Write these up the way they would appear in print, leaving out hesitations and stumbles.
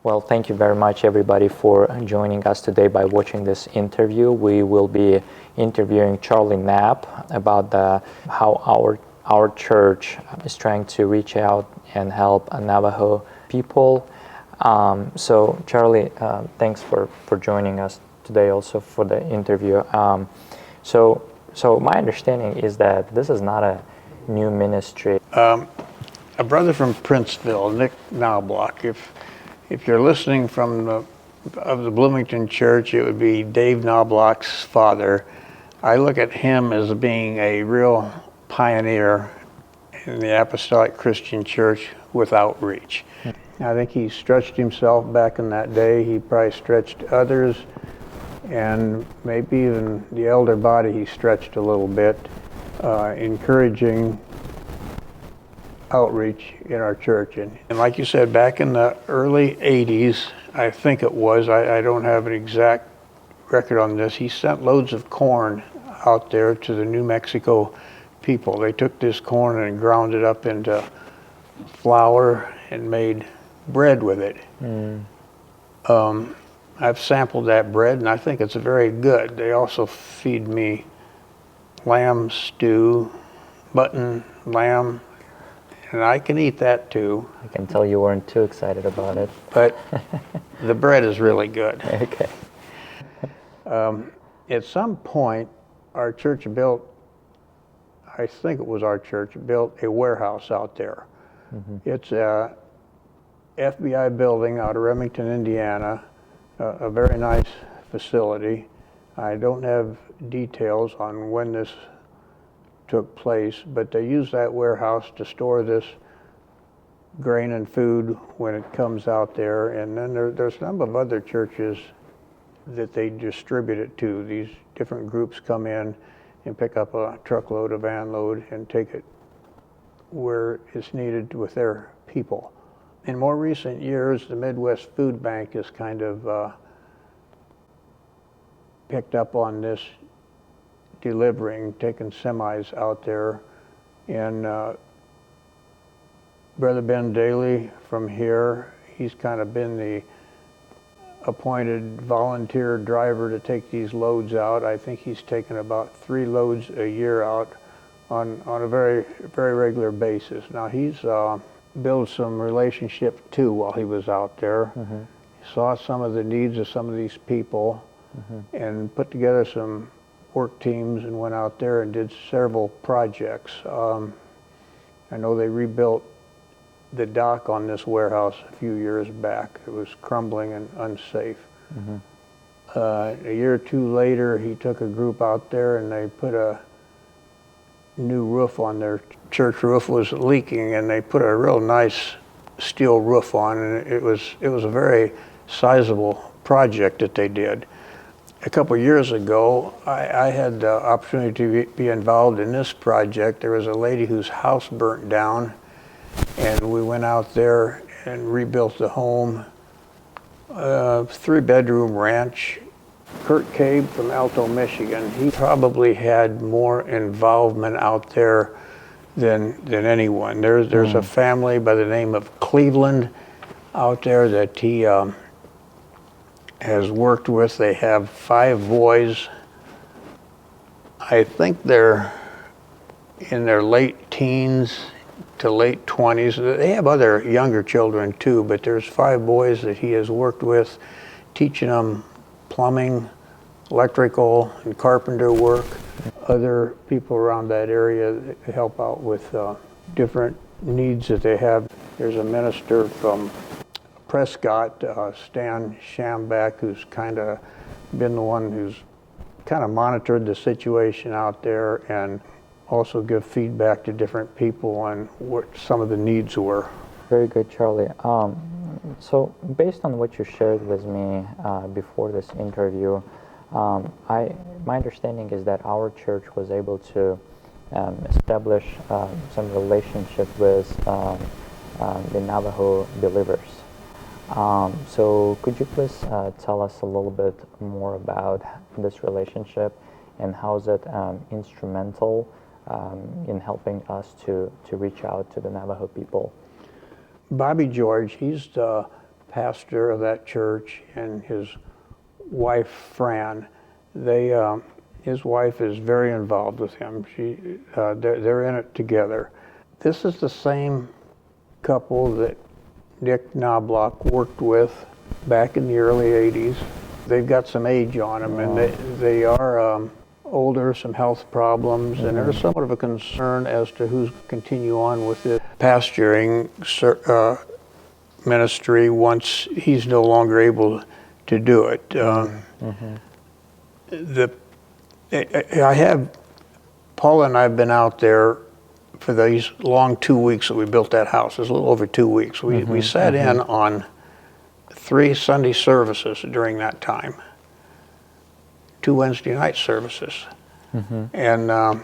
Well, thank you very much, everybody, for joining us today by watching this interview. We will be interviewing Charlie Knapp about how our church is trying to reach out and help Navajo people. So, Charlie, thanks for joining us today also for the interview. So my understanding is that this is not a new ministry. A brother from Princeville, Nick Knobloch. If you're listening from the Bloomington Church, it would be Dave Knobloch's father. I look at him as being a real pioneer in the Apostolic Christian Church with outreach. I think he stretched himself back in that day. He probably stretched others, and maybe even the elder body he stretched a little bit, encouraging outreach in our church. And like you said, back in the early 80s, I think it was, I don't have an exact record on this, he sent loads of corn out there to the New Mexico people. They took this corn and ground it up into flour and made bread with it. I've sampled that bread and I think it's very good. They also feed me lamb stew, mutton, lamb, and I can eat that too. I can tell you weren't too excited about it. But the bread is really good. Okay. At some point, our church built, I think it was our church, built a warehouse out there. It's a FBI building out of Remington, Indiana, a very nice facility. I don't have details on when this took place, but they use that warehouse to store this grain and food when it comes out there. And then there's a number of other churches that they distribute it to. These different groups come in and pick up a truckload, a van load, and take it where it's needed with their people. In more recent years, the Midwest Food Bank has kind of picked up on this delivering, taking semis out there. And Brother Ben Daly from here, he's kind of been the appointed volunteer driver to take these loads out. I think he's taken about 3 loads a year out on a very, very regular basis. Now he's built some relationship too while he was out there. He saw some of the needs of some of these people and put together some work teams and went out there and did several projects. I know they rebuilt the dock on this warehouse a few years back. It was crumbling and unsafe. A year or two later, he took a group out there and they put a new roof on their church. Roof was leaking and they put a real nice steel roof on, and it was a very sizable project that they did. A couple of years ago, I had the opportunity to be involved in this project. There was a lady whose house burnt down, and we went out there and rebuilt the home. 3-bedroom ranch. Kurt Cabe from Alto, Michigan, he probably had more involvement out there than anyone. There's a family by the name of Cleveland out there that he has worked with. They have 5 boys. I think they're in their late teens to late 20s. They have other younger children too, but there's 5 boys that he has worked with, teaching them plumbing, electrical, and carpenter work. Other people around that area help out with different needs that they have. There's a minister from Prescott, Stan Schambach, who's kind of been the one who's kind of monitored the situation out there and also give feedback to different people on what some of the needs were. Very good, Charlie. So based on what you shared with me before this interview, my understanding is that our church was able to establish some relationship with the Navajo believers. So could you please tell us a little bit more about this relationship and how is it instrumental in helping us to reach out to the Navajo people? Bobby George, he's the pastor of that church, and his wife, Fran. His wife is very involved with him. They're in it together. This is the same couple that Dick Knobloch worked with back in the early 80s. They've got some age on them, and they are older, some health problems, and there's somewhat of a concern as to who's continue on with the pastoring ministry once he's no longer able to do it. Paul and I have been out there for these long 2 weeks that we built that house. It was a little over 2 weeks. We sat in on 3 Sunday services during that time, 2 Wednesday night services. And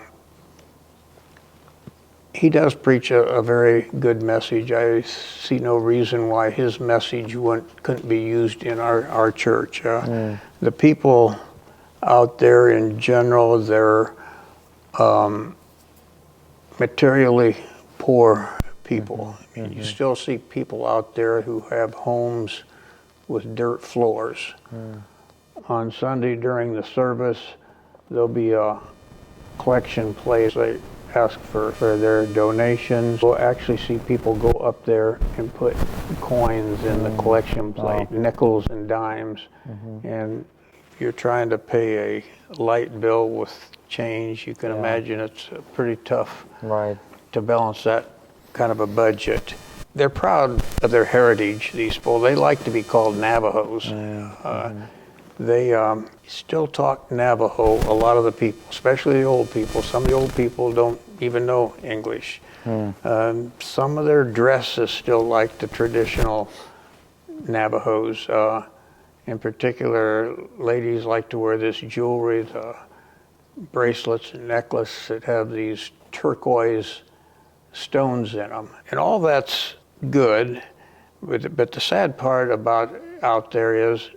he does preach a very good message. I see no reason why his message couldn't be used in our church. The people out there in general, they're materially poor people. You still see people out there who have homes with dirt floors. On Sunday during the service, there'll be a collection place. They ask for their donations. We'll actually see people go up there and put coins in the collection plate, nickels and dimes. And if you're trying to pay a light bill with change, you can imagine it's pretty tough to balance that kind of a budget. They're proud of their heritage, these people. They like to be called Navajos. They still talk Navajo, a lot of the people, especially the old people. Some of the old people don't even know English. Some of their dress is still like the traditional Navajos. In particular, ladies like to wear this jewelry, the bracelets and necklaces that have these turquoise stones in them. And all that's good, but the sad part about out there is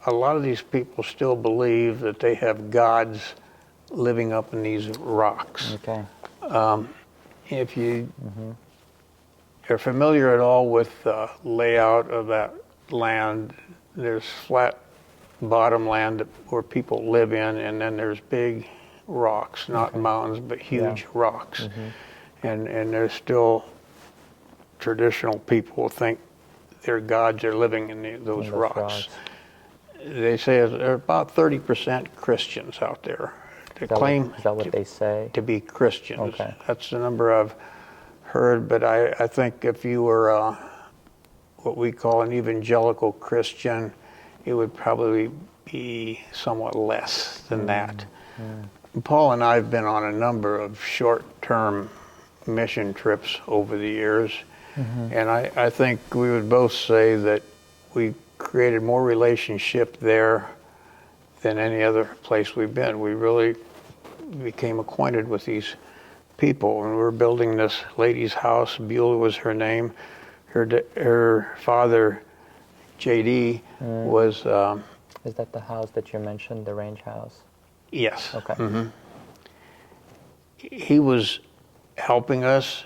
a lot of these people still believe that they have gods living up in these rocks. If you are familiar at all with the layout of that land, there's flat bottom land where people live in, and then there's big rocks, not mountains, but huge rocks. And there's still traditional people who think their gods are living in those rocks. They say there are about 30% Christians out there. They claim is that what they say? To be Christians. That's the number I've heard, but I think if you were what we call an evangelical Christian, it would probably be somewhat less than that. Paul and I have been on a number of short-term mission trips over the years, and I think we would both say that we created more relationship there than any other place we've been. We really became acquainted with these people, and we were building this lady's house. Beulah was her name. Her father, J.D., was... Is that the house that you mentioned, the range house? Yes. He was helping us.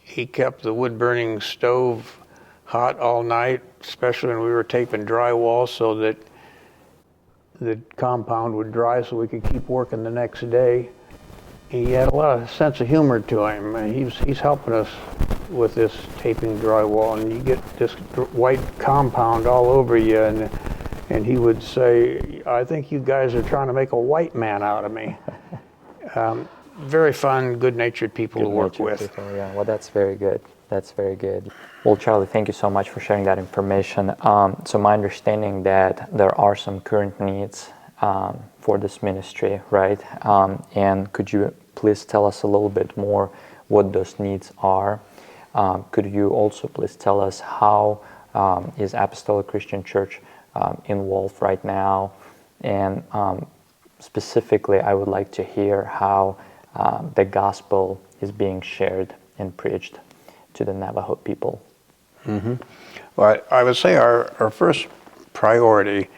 He kept the wood-burning stove hot all night, especially when we were taping drywall so that the compound would dry so we could keep working the next day. He had a lot of sense of humor to him. He's helping us with this taping drywall, and you get this white compound all over you, and he would say, "I think you guys are trying to make a white man out of me." Very fun, good-natured people to work with. People, well, that's very good. That's very good. Well, Charlie, thank you so much for sharing that information. So my understanding that there are some current needs for this ministry, right? And could you please tell us a little bit more what those needs are? Could you also please tell us how is Apostolic Christian Church involved right now? And specifically, I would like to hear how the gospel is being shared and preached to the Navajo people. Well, I would say our first priority,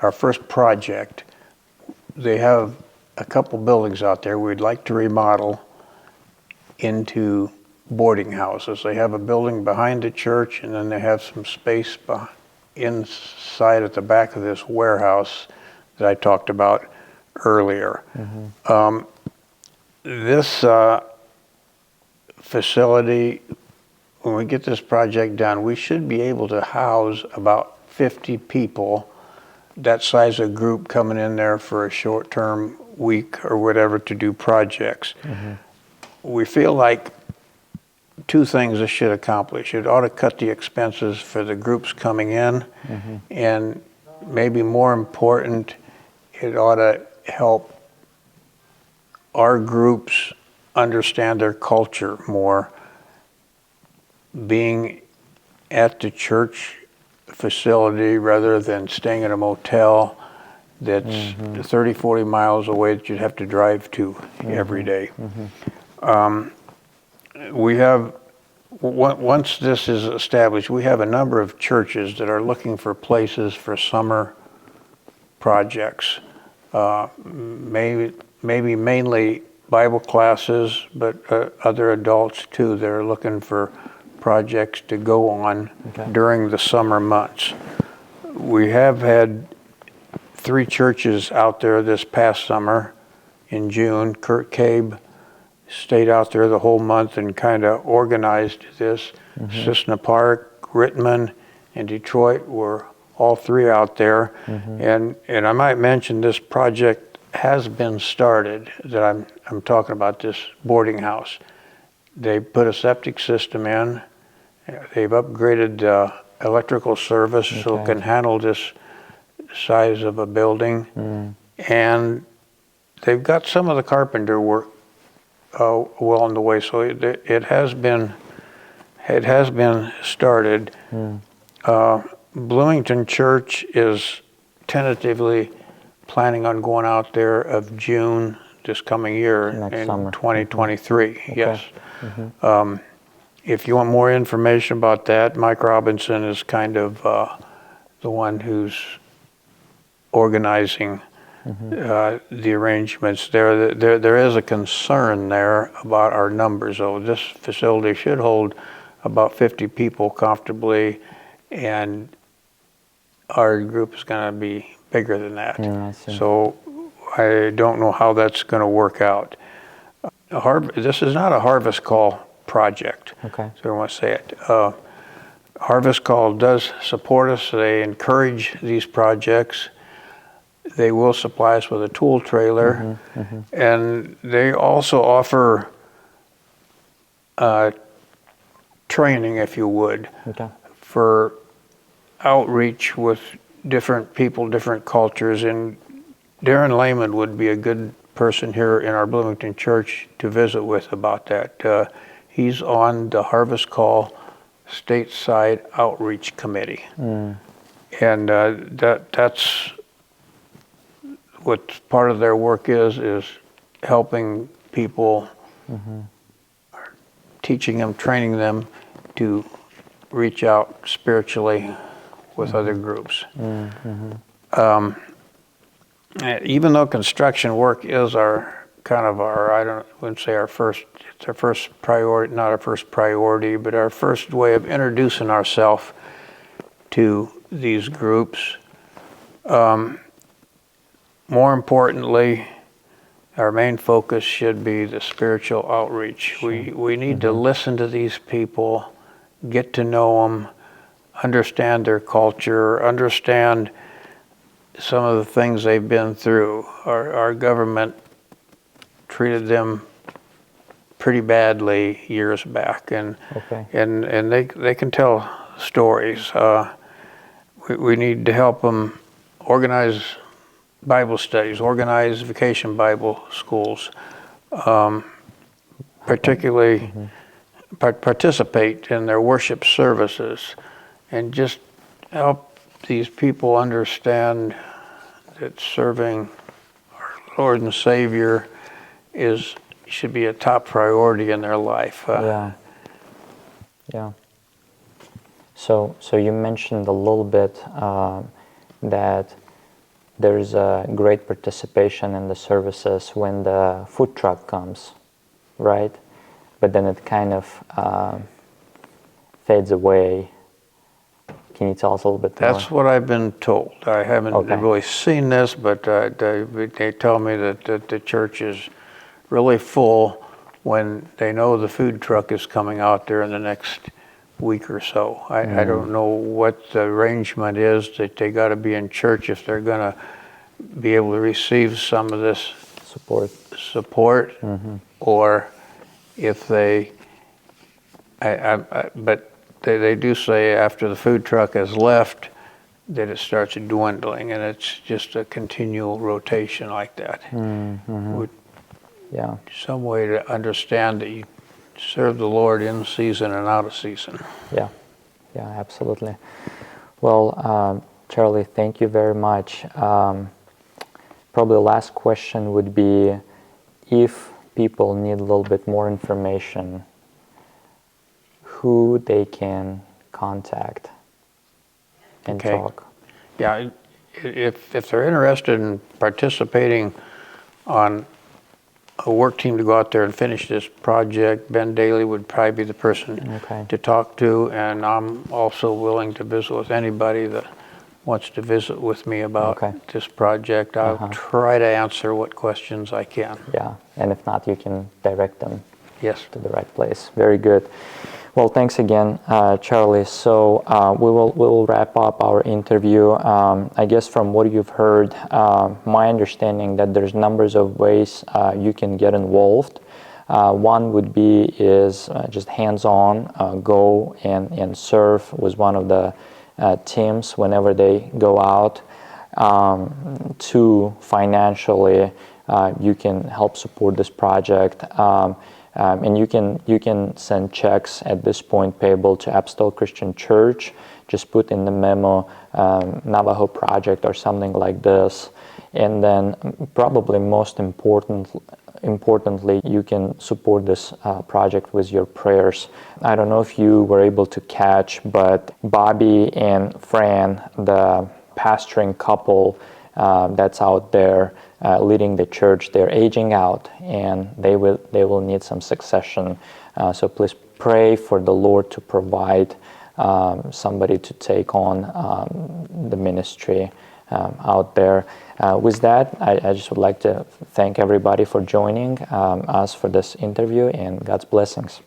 our first project, they have a couple buildings out there we'd like to remodel into boarding houses. They have a building behind the church, and then they have some space inside at the back of this warehouse that I talked about earlier. This facility, when we get this project done, we should be able to house about 50 people, that size of group coming in there for a short-term week or whatever to do projects. We feel like two things this should accomplish. It ought to cut the expenses for the groups coming in, and maybe more important, it ought to help our groups understand their culture more. Being at the church facility rather than staying in a motel that's 30, 40 miles away that you'd have to drive to every day. We have, once this is established, we have a number of churches that are looking for places for summer projects. Maybe mainly Bible classes, but other adults too that are looking for projects to go on during the summer months. We have had 3 churches out there this past summer in June. Kurt Cabe stayed out there the whole month and kind of organized this. Cissna Park, Rittman, and Detroit were all 3 out there. And I might mention this project has been started that I'm talking about, this boarding house. They put a septic system in. They've upgraded electrical service so it can handle this size of a building. And they've got some of the carpenter work well on the way, so it has been started. Bloomington Church is tentatively planning on going out there of June this coming year in summer. 2023. Yes. If you want more information about that, Mike Robinson is kind of the one who's organizing the arrangements there. There is a concern there about our numbers, though. This facility should hold about 50 people comfortably, and our group is going to be bigger than that. So I don't know how that's going to work out. This is not a Harvest Call project, so I want to say it. Harvest Call does support us. They encourage these projects. They will supply us with a tool trailer, and they also offer training, if you would, for outreach with different people, different cultures. And Darren Lehman would be a good person here in our Bloomington church to visit with about that. He's on the Harvest Call stateside outreach committee, and that's what part of their work is helping people, teaching them, training them to reach out spiritually with other groups. Even though construction work is our I wouldn't say our first, it's our first priority, not our first priority, but our first way of introducing ourselves to these groups. More importantly, our main focus should be the spiritual outreach. We need to listen to these people, get to know them, understand their culture, understand some of the things they've been through. Our government treated them pretty badly years back, and they can tell stories. We need to help them organize Bible studies, organize vacation Bible schools, particularly participate in their worship services, and just help these people understand that serving our Lord and Savior should be a top priority in their life. So you mentioned a little bit that there's a great participation in the services when the food truck comes, right? but then it kind of fades away. Can you tell us a little bit more? That's what I've been told. I haven't really seen this, but they tell me that the church is really full when they know the food truck is coming out there in the next week or so. I don't know what the arrangement is, that they got to be in church if they're going to be able to receive some of this support, or if they, but they do say after the food truck has left that it starts dwindling, and it's just a continual rotation like that. Yeah. Some way to understand that you serve the Lord in season and out of season. Yeah, yeah, absolutely. Well, Charlie, thank you very much. Probably the last question would be, if people need a little bit more information, who they can contact and talk. Yeah, if they're interested in participating on a work team to go out there and finish this project, Ben Daly would probably be the person to talk to, and I'm also willing to visit with anybody that wants to visit with me about this project. I'll try to answer what questions I can. Yeah, and if not, you can direct them to the right place. Very good. Well, thanks again, Charlie. So we will wrap up our interview. I guess from what you've heard, my understanding that there's numbers of ways you can get involved. One would be just hands-on, go and serve with one of the teams whenever they go out. Two, financially, you can help support this project. And you can send checks at this point payable to Apostolic Christian Church. Just put in the memo Navajo Project or something like this. And then probably most importantly, you can support this project with your prayers. I don't know if you were able to catch, but Bobby and Fran, the pastoring couple that's out there leading the church, they're aging out, and they will need some succession. So please pray for the Lord to provide somebody to take on the ministry out there. With that, I just would like to thank everybody for joining us for this interview, and God's blessings.